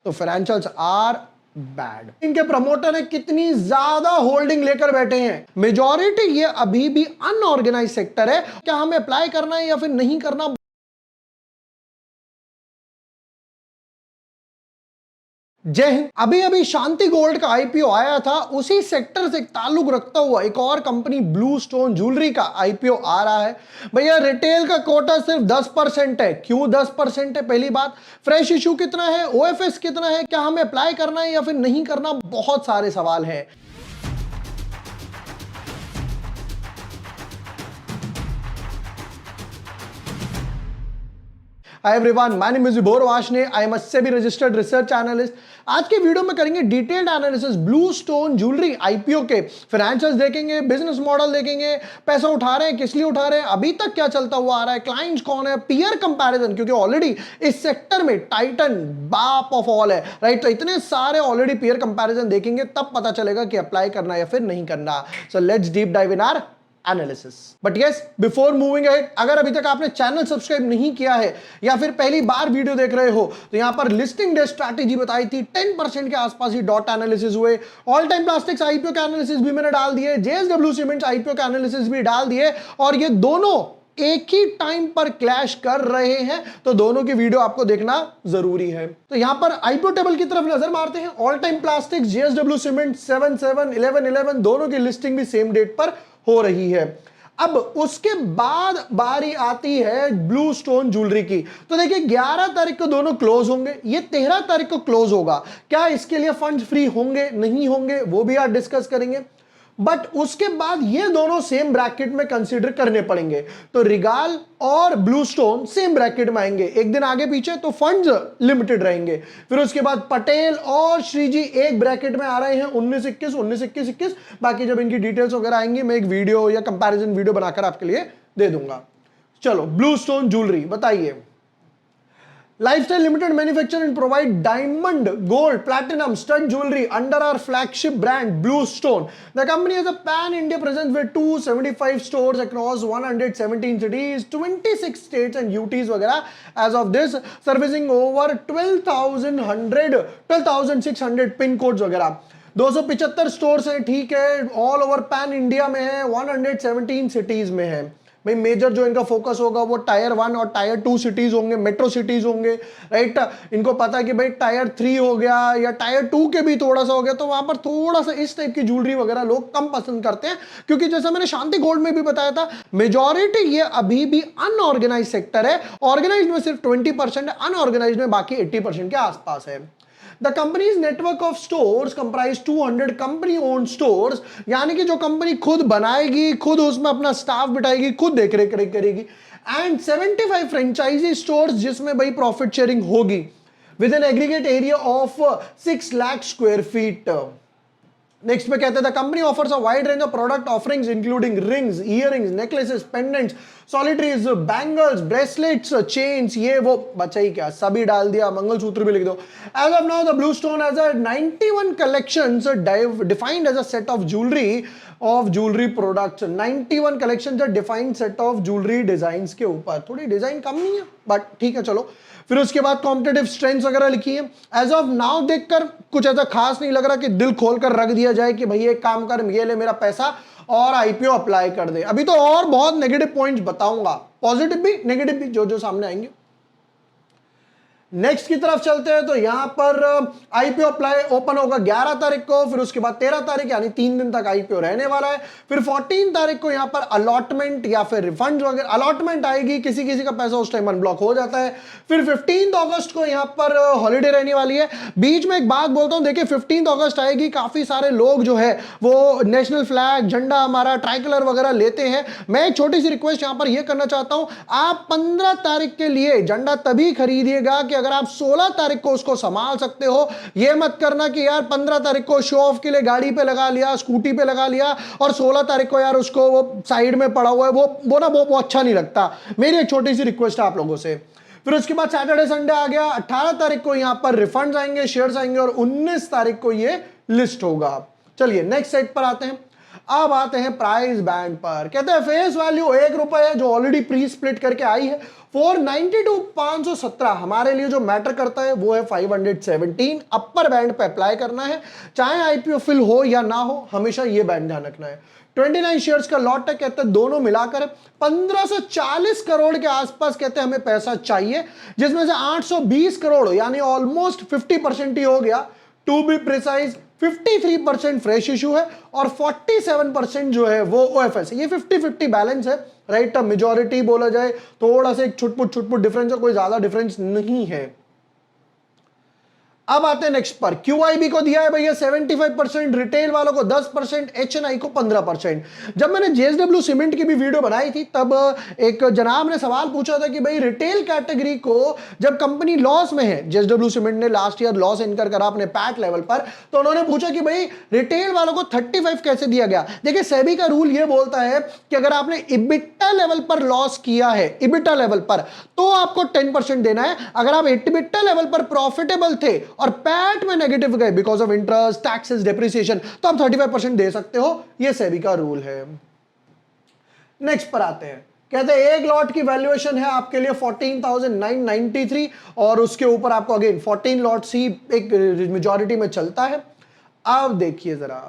तो financials are bad. इनके promoter ने कितनी ज्यादा होल्डिंग लेकर बैठे हैं, मेजॉरिटी ये अभी भी अनऑर्गेनाइज सेक्टर है। क्या हमें अप्लाई करना है या फिर नहीं करना? जय हिंद। अभी अभी शांति गोल्ड का आईपीओ आया था, उसी सेक्टर से ताल्लुक रखता हुआ एक और कंपनी ब्लू स्टोन ज्वेलरी का आईपीओ आ रहा है। भैया रिटेल का कोटा सिर्फ 10% है। क्यों 10% है? पहली बात, फ्रेश इशू कितना है, ओएफएस कितना है, क्या हमें अप्लाई करना है या फिर नहीं करना, बहुत सारे सवाल हैं। Hi everyone, my name is Vibhor Varshney. I am a SEBI registered research analyst. आज के वीडियो में करेंगे detailed analysis blue stone jewellery IPO के। फाइनेंशियल्स देखेंगे, बिजनेस मॉडल देखेंगे, पैसा उठा रहे हैं, किस लिए उठा रहे हैं, अभी तक क्या चलता हुआ आ रहा है, क्लाइंट्स कौन है, पीयर कंपैरिजन, क्योंकि ऑलरेडी इस सेक्टर में टाइटन बाप ऑफ ऑल है, राइट। तो इतने सारे ऑलरेडी पीयर कंपैरिजन देखेंगे, तब पता चलेगा कि अप्लाई करना या फिर नहीं करना। So let's deep dive in our analysis. But yes, before moving ahead, अगर अभी तक आपने चैनल सब्सक्राइब नहीं किया है या फिर पहली बार वीडियो देख रहे हो, तो यहां पर लिस्टिंग डे स्ट्रैटेजी बताई थी, 10% के आसपास ही डॉट एनालिसिस हुए। ऑल टाइम प्लास्टिक्स आईपीओ के एनालिसिस भी मैंने डाल दिए, जेएसडब्ल्यू सीमेंट्स आईपीओ के एनालिसिस भी डाल दिए, और ये दोनों एक ही टाइम पर क्लैश कर रहे हैं, तो दोनों की वीडियो आपको देखना जरूरी है। तो यहां पर आईपीओ टेबल की तरफ नजर मारते हैं। All time plastics, JSW cement 7/7, 11/11 दोनों की लिस्टिंग भी सेम डेट पर हो रही है। अब उसके बाद बारी आती है ब्लू स्टोन ज्वेलरी की। तो देखिए 11 तारीख को दोनों क्लोज होंगे, ये 13 तारीख को क्लोज होगा। क्या इसके लिए फंड्स फ्री होंगे नहीं होंगे वो भी आज डिस्कस करेंगे। बट उसके बाद ये दोनों सेम ब्रैकेट में कंसीडर करने पड़ेंगे। तो रिगाल और ब्लू स्टोन सेम ब्रैकेट में आएंगे, एक दिन आगे पीछे, तो फंड्स लिमिटेड रहेंगे। फिर उसके बाद पटेल और श्रीजी एक ब्रैकेट में आ रहे हैं, 19-21, 19-21, 21। बाकी जब इनकी डिटेल्स वगैरह आएंगी, मैं एक वीडियो या कंपैरिजन वीडियो बनाकर आपके लिए दे दूंगा। चलो ब्लू स्टोन ज्वेलरी बताइए। Lifestyle Limited manufacture and provide diamond, gold, platinum, stud jewelry under our flagship brand Blue Stone. The company has a pan-India presence with 275 stores across 117 cities, 26 states and UTs वगैरह as of this, servicing over 12,600 pin codes वगैरह। 275 stores हैं, ठीक है, all over pan India में है, 117 cities में है। भाई मेजर जो इनका फोकस होगा वो टायर 1 और टायर 2 सिटीज होंगे, मेट्रो सिटीज होंगे, राइट। इनको पता है कि भाई टायर 3 हो गया या टायर 2 के भी थोड़ा सा हो गया, तो वहां पर थोड़ा सा इस टाइप की ज्वेलरी वगैरह लोग कम पसंद करते हैं, क्योंकि जैसा मैंने शांति गोल्ड में भी बताया था, मेजॉरिटी ये अभी भी अनऑर्गेनाइज सेक्टर है। ऑर्गेनाइज में सिर्फ 20% है, अनऑर्गेनाइज में बाकी 80% के आसपास है। The company's network of stores comprise 200 company owned stores, यानी कि जो कंपनी खुद बनाएगी, खुद उसमें अपना स्टाफ बिठाएगी, खुद देख रेख करेगी, एंड 75 फ्रेंचाइजी स्टोर्स जिसमें भाई प्रॉफिट शेयरिंग होगी, with an aggregate area of 6 lakh square feet. Next में कहते हैं the company offers a wide range of product offerings including rings, earrings, necklaces, pendants, solitaires, bangles, bracelets, chains, ये वो बचा ही क्या, सभी डाल दिया, मंगलसूत्र भी लिख दो। As of now the blue stone has a 91 collections defined as a set of jewellery products. 91 collections defined set of jewellery designs के ऊपर। थोड़ी डिजाइन कम नहीं है बट ठीक है, चलो। फिर उसके बाद कॉम्पिटिटिव स्ट्रेंथ्स वगैरह लिखी है। एज ऑफ नाउ देखकर कुछ ऐसा खास नहीं लग रहा कि दिल खोलकर रख दिया जाए कि भाई एक काम कर, ये ले मेरा पैसा और आईपीओ अप्लाई कर दे। अभी तो और बहुत नेगेटिव पॉइंट्स बताऊंगा, पॉजिटिव भी नेगेटिव भी, जो सामने आएंगे। नेक्स्ट की तरफ चलते हैं। तो यहां पर आईपीओ अप्लाई ओपन होगा 11 तारीख को, फिर उसके बाद 13 तारीख यानी 3 दिन तक आईपीओ रहने वाला है। फिर 14 तारीख को यहां पर अलॉटमेंट या फिर रिफंड वगैरह, अलॉटमेंट आएगी, किसी किसी का पैसा उस टाइम अनब्लॉक हो जाता है। फिर 15 अगस्त को यहां पर हॉलीडे रहने वाली है। बीच में एक बात बोलता हूं, देखिए 15 अगस्त आएगी, काफी सारे लोग जो है वो नेशनल फ्लैग, झंडा हमारा, ट्राइकलर वगैरह लेते हैं। मैं एक छोटी सी रिक्वेस्ट यहां पर यह करना चाहता हूं, आप 15 तारीख के लिए झंडा तभी खरीदिएगा कि अगर आप 16 तारीख को उसको संभाल सकते हो। यह मत करना कि यार 15 तारीख को शो ऑफ के लिए गाड़ी पे लगा लिया, स्कूटी पे लगा लिया, और 16 तारीख को यार उसको वो साइड में पड़ा हुआ है, वो ना वो अच्छा नहीं लगता। मेरी एक छोटी सी रिक्वेस्ट है आप लोगों से। फिर उसके बाद सैटरडे संडे आ गया। 18 तारीख को यहां पर रिफंड्स आएंगे, शेयर्स आएंगे, और 19 तारीख को ये लिस्ट होगा। चलिए नेक्स्ट साइड पर आते हैं। अब आते हैं प्राइस बैंड पर। कहते हैं फेस वैल्यू ₹1 है जो ऑलरेडी प्री स्प्लिट करके आई है। 490 टू 517 हमारे लिए जो मैटर करता है वो है 517 अपर बैंड पे अप्लाई करना है, चाहे आईपीओ फिल हो या ना हो, हमेशा ये बैंड ध्यान रखना है। 29 शेयर्स का लॉट है, कहते हैं दोनों मिलाकर 1540 करोड़ के आसपास कहते हैं हमें पैसा चाहिए, जिसमें से 820 करोड़ यानी ऑलमोस्ट 50% ही हो गया। To be precise 53% fresh issue है और 47% जो है वो ओएफएस। ये 50-50 बैलेंस है, राइट। मेजॉरिटी बोला जाए थोड़ा सा एक छुटपुट डिफरेंस है, कोई ज्यादा डिफरेंस नहीं है। अब आते हैं नेक्स्ट पर। क्यूआईबी को दिया है भैया 75%, रिटेल वालों को 10%, एचएनआई को 15%। जब मैंने जेएसडब्ल्यू सीमेंट की भी वीडियो बनाई थी तब एक जनाब ने सवाल पूछा था कि भाई रिटेल कैटेगरी को जब कंपनी लॉस में है, जेएसडब्ल्यू सीमेंट ने लास्ट ईयर लॉस इनकर करा अपने पैट लेवल पर, तो उन्होंने पूछा कि भाई रिटेल वालों को 35 कैसे दिया गया। देखिए सेबी का रूल यह बोलता है कि अगर आपने इबिटा लेवल पर लॉस किया है, इबिटा लेवल पर, तो आपको 10% देना है। अगर आप इबिटा लेवल पर प्रॉफिटेबल थे और पैट में नेगेटिव गए because of interest, taxes, depreciation, तो आप 35% दे सकते हो। ये सेबी का रूल है। नेक्स्ट पर आते हैं। कहते हैं एक लॉट की वैल्यूएशन है आपके लिए 14,993 और उसके ऊपर आपको अगेन 14 लॉट्स ही एक मेजॉरिटी में चलता है। अब देखिए जरा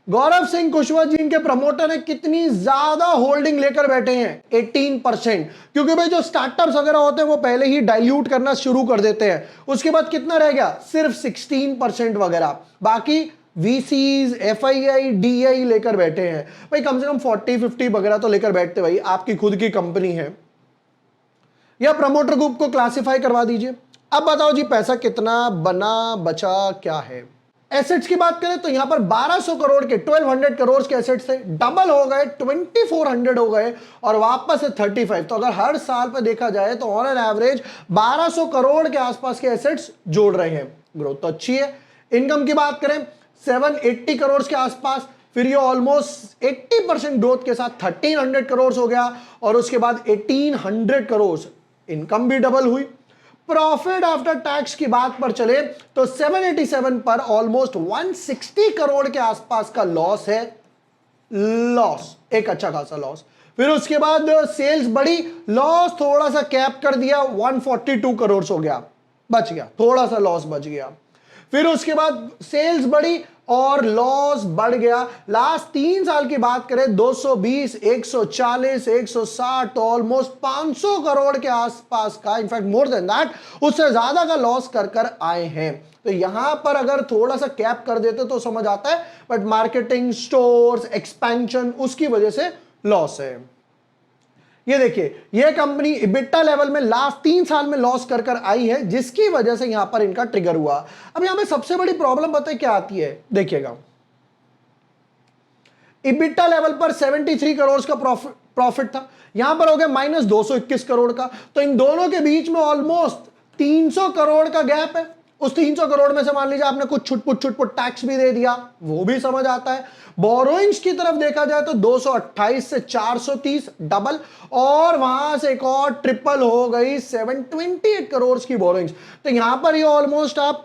गौरव सिंह कुशवाहा जी इनके प्रमोटर है, कितनी ज्यादा होल्डिंग लेकर बैठे हैं 18%। क्योंकि भाई जो स्टार्टअप्स वगैरह होते हैं वो पहले ही डाइल्यूट करना शुरू कर देते हैं। उसके बाद कितना रह गया, सिर्फ 16% वगैरह। बाकी वीसीज, एफआईआई, डीआई लेकर बैठे हैं। भाई कम से कम 40-50 वगैरह तो लेकर बैठते भाई, आपकी खुद की कंपनी है। या प्रमोटर ग्रुप को क्लासिफाई करवा दीजिए। अब बताओ जी पैसा कितना बना, बचा क्या है। एसेट्स की बात करें तो यहां पर 1200 करोड़ के 1200 करोड़ के एसेट्स थे, डबल हो गए 2400 हो गए और वापस से 35। तो अगर हर साल पर देखा जाए तो ऑन एन एवरेज 1200 करोड़ के आसपास के एसेट्स जोड़ रहे हैं। ग्रोथ तो अच्छी है। इनकम की बात करें 780 करोड़ के आसपास, फिर ये ऑलमोस्ट 80% ग्रोथ के साथ 1300 करोड़ हो गया और उसके बाद 1800 करोड़, इनकम भी डबल हुई। प्रॉफिट आफ्टर टैक्स की बात पर चले तो 787 पर ऑलमोस्ट 160 करोड़ के आसपास का लॉस है, लॉस, एक अच्छा खासा लॉस। फिर उसके बाद सेल्स बढ़ी, लॉस थोड़ा सा कैप कर दिया, 142 करोड़ हो गया, बच गया, थोड़ा सा लॉस बच गया। फिर उसके बाद सेल्स बढ़ी और लॉस बढ़ गया। लास्ट 3 साल की बात करें 220, 140, 160 तो ऑलमोस्ट 500 करोड़ के आसपास का, इनफैक्ट मोर देन दैट, उससे ज्यादा का लॉस कर आए हैं। तो यहां पर अगर थोड़ा सा कैप कर देते तो समझ आता है, बट मार्केटिंग, स्टोर्स, एक्सपेंशन, उसकी वजह से लॉस है। ये देखिए ये कंपनी इबिटा लेवल में लास्ट 3 साल में लॉस कर आई है, जिसकी वजह से यहां पर इनका ट्रिगर हुआ। अब यहां पे सबसे बड़ी प्रॉब्लम पता है क्या आती है, देखिएगा इबिटा लेवल पर 73 करोड़ का प्रॉफिट था, यहां पर हो गया -221 करोड़ का। तो इन दोनों के बीच में ऑलमोस्ट 300 करोड़ का गैप है। उस 300 करोड़ में से मान लीजिए आपने कुछ छुटपुट टैक्स भी दे दिया, वो भी समझ आता है। बोरोइंग्स की तरफ देखा जाए तो 228 से 430 डबल और वहां से एक और ट्रिपल हो गई 728 करोड़ की बोरोइंग्स। तो यहां पर ये ऑलमोस्ट आप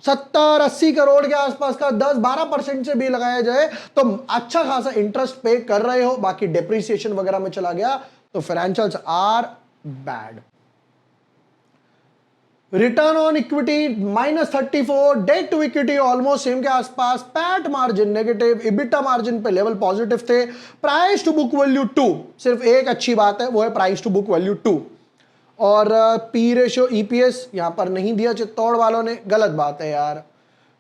70-80 करोड़ के आसपास का 10-12% से भी लगाया जाए तो अच्छा खासा इंटरेस्ट पे कर रहे हो। बाकी डेप्रिसिएशन वगैरह में चला गया तो financials are bad. Return on equity -34, debt to equity almost same के आसपास, PAT margin negative, EBITDA margin पे लेवल पॉजिटिव थे, प्राइस टू बुक वैल्यू 2, सिर्फ एक अच्छी बात है वो है प्राइस टू बुक वैल्यू 2, और पी रेशियो ईपीएस यहां पर नहीं दिया चित्तौड़ वालों ने, गलत बात है यार।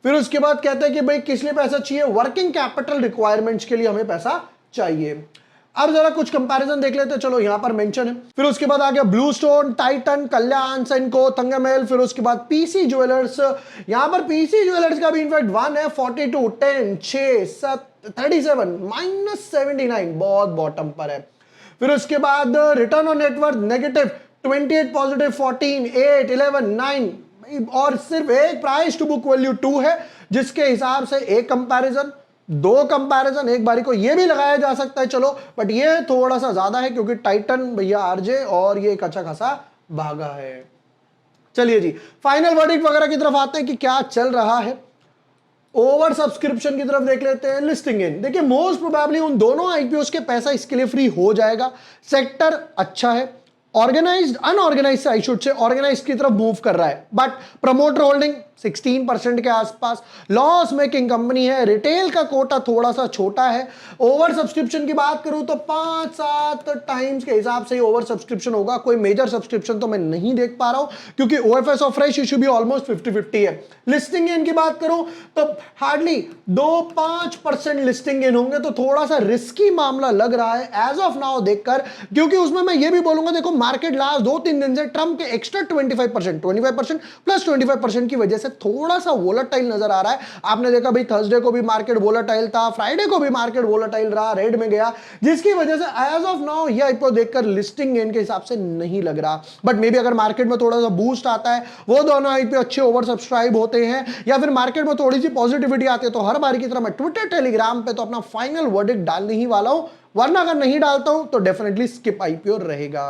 फिर उसके बाद कहते हैं कि भाई किस लिए पैसा चाहिए, वर्किंग कैपिटल रिक्वायरमेंट्स के लिए हमें पैसा चाहिए। अब जरा कुछ कंपैरिजन देख लेते हैं, चलो यहां पर मेंशन है। फिर उसके बाद आ गया ब्लू स्टोन, टाइटन, कल्याण, सेनको, तंगमहल, फिर उसके बाद पीसी ज्वेलर्स। यहां पर पीसी ज्वेलर्स का भी इनफैक्ट 1 है, 42, 10, 6, 37, -79, बहुत बॉटम पर है। फिर उसके बाद return on net worth negative, 28 positive, 14, 8, 11, 9 और सिर्फ एक प्राइस टू बुक वैल्यू 2 है, जिसके हिसाब से एक कंपैरिजन, 2 कंपैरिजन, एक बारी को ये भी लगाया जा सकता है चलो, बट ये थोड़ा सा ज्यादा है क्योंकि टाइटन भैया आरजे और ये एक अच्छा खासा भागा है। चलिए जी फाइनल वर्डिक्ट वगैरह की तरफ आते हैं कि क्या चल रहा है। ओवर सब्सक्रिप्शन की तरफ देख लेते हैं, लिस्टिंग इन। देखिए मोस्ट प्रोबेबली उन दोनों आईपीओ के पैसा इसके लिए फ्री हो जाएगा। सेक्टर अच्छा है, ऑर्गेनाइज्ड अनऑर्गेनाइज से आई शुड से ऑर्गेनाइज की तरफ मूव कर रहा है, बट प्रमोटर होल्डिंग 16% के आसपास, लॉस मेकिंग कंपनी है, रिटेल का कोटा थोड़ा सा छोटा है। ओवर सब्सक्रिप्शन की बात करूं तो 5-7 टाइम्स के हिसाब से ओवर सब्सक्रिप्शन होगा। कोई मेजर सब्सक्रिप्शन तो मैं नहीं देख पा रहा हूं, क्योंकि ओएफएस और फ्रेश इश्यू भी ऑलमोस्ट 50-50 है। लिस्टिंग इन की बात करूं तो हार्डली 2-5% लिस्टिंग इन होंगे, तो थोड़ा सा रिस्की मामला लग रहा है एज ऑफ नाउ देखकर। क्योंकि उसमें मैं ये भी बोलूंगा, देखो मार्केट लास्ट 2-3 दिन से ट्रम्प के एक्स्ट्रा 25% प्लस 25% की वजह से थोड़ा सा वोलेटाइल नजर आ रहा है। आपने देखा भाई थर्सडे को भी मार्केट वोलेटाइल था, फ्राइडे को भी मार्केट वोलेटाइल रहा, रेड में गया, जिसकी वजह से एज ऑफ नाउ ये आईपीओ देखकर लिस्टिंग गेन के हिसाब से नहीं लग रहा। बट मे बी अगर मार्केट में थोड़ा सा बूस्ट आता है, वो दोनों आईपीओ अच्छे ओवर सब्सक्राइब होते हैं, या फिर मार्केट में थोड़ी सी पॉजिटिविटी आती है, तो हर बार की तरह मैं ट्विटर टेलीग्राम पे तो अपना फाइनल वर्डिक्ट डालने ही वाला हूं। वरना अगर नहीं डालता हूं तो डेफिनेटली स्किप आईपीओ रहेगा।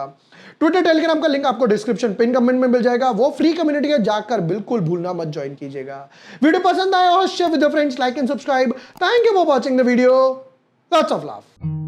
ट्विटर टेलीग्राम का लिंक आपको डिस्क्रिप्शन पिन कमेंट में मिल जाएगा, वो फ्री कम्युनिटी है, जाकर बिल्कुल भूलना मत ज्वाइन कीजिएगा। वीडियो पसंद आया हो share with your friends, like and subscribe. Thank you for watching the video, lots of love.